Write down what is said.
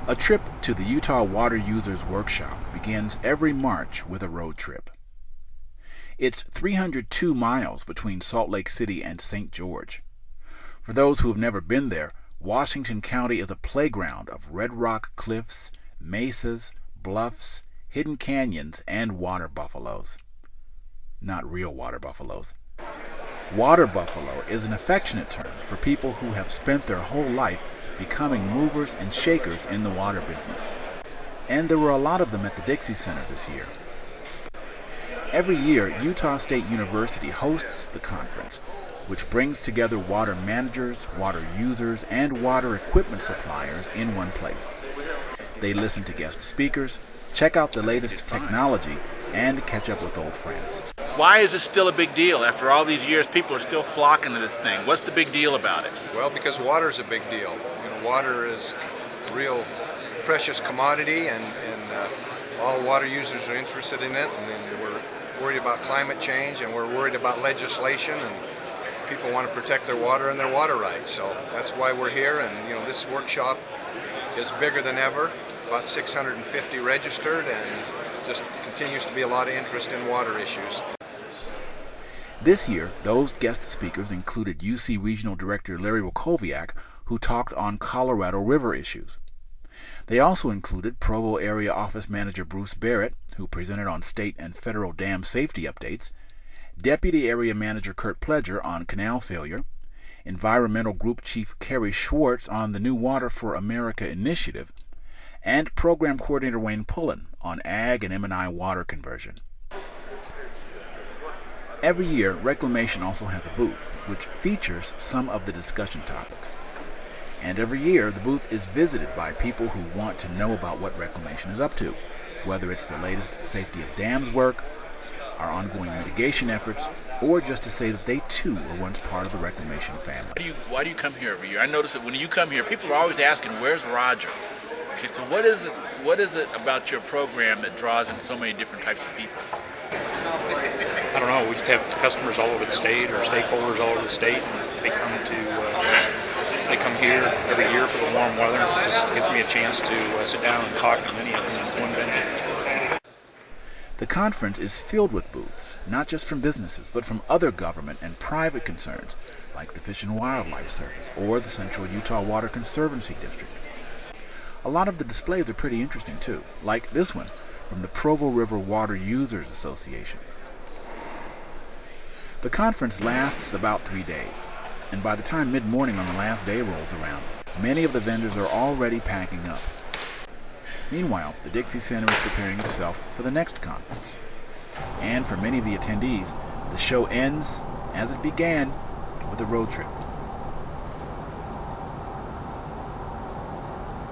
A trip to the Utah Water Users Workshop begins every March with a road trip. It's 302 miles between Salt Lake City and St. George. For those who have never been there, Washington County is a playground of red rock cliffs, mesas, bluffs, hidden canyons, and water buffaloes. Not real water buffaloes. Water buffalo is an affectionate term for people who have spent their whole life becoming movers and shakers in the water business. And there were a lot of them at the Dixie Center this year. Every year, Utah State University hosts the conference, which brings together water managers, water users, and water equipment suppliers in one place. They listen to guest speakers, check out the latest technology, and catch up with old friends. Why is this still a big deal? After all these years, people are still flocking to this thing. What's the big deal about it? Well, because water is a big deal. Water is a real precious commodity, and all water users are interested in it, and we're worried about climate change, and we're worried about legislation, and people want to protect their water and their water rights. So that's why we're here, and this workshop is bigger than ever, about 650 registered, and just continues to be a lot of interest in water issues. This year, those guest speakers included UC Regional Director Larry Wakowiak, who talked on Colorado River issues. They also included Provo Area Office Manager Bruce Barrett, who presented on state and federal dam safety updates, Deputy Area Manager Kurt Pledger on canal failure, Environmental Group Chief Kerry Schwartz on the New Water for America initiative, and Program Coordinator Wayne Pullen on ag and M&I water conversion. Every year, Reclamation also has a booth, which features some of the discussion topics. And every year, the booth is visited by people who want to know about what Reclamation is up to, whether it's the latest safety of dams work, our ongoing mitigation efforts, or just to say that they too were once part of the Reclamation family. Why do you come here every year? I notice that when you come here, people are always asking, where's Roger? Okay, so what is it about your program that draws in so many different types of people? I don't know. We just have customers all over the state, or stakeholders all over the state, and they come here every year for the warm weather. It just gives me a chance to sit down and talk to many of them in one venue. The conference is filled with booths, not just from businesses, but from other government and private concerns, like the Fish and Wildlife Service or the Central Utah Water Conservancy District. A lot of the displays are pretty interesting too, like this one from the Provo River Water Users Association. The conference lasts about 3 days, and by the time mid-morning on the last day rolls around, many of the vendors are already packing up. Meanwhile, the Dixie Center is preparing itself for the next conference. And for many of the attendees, the show ends, as it began, with a road trip.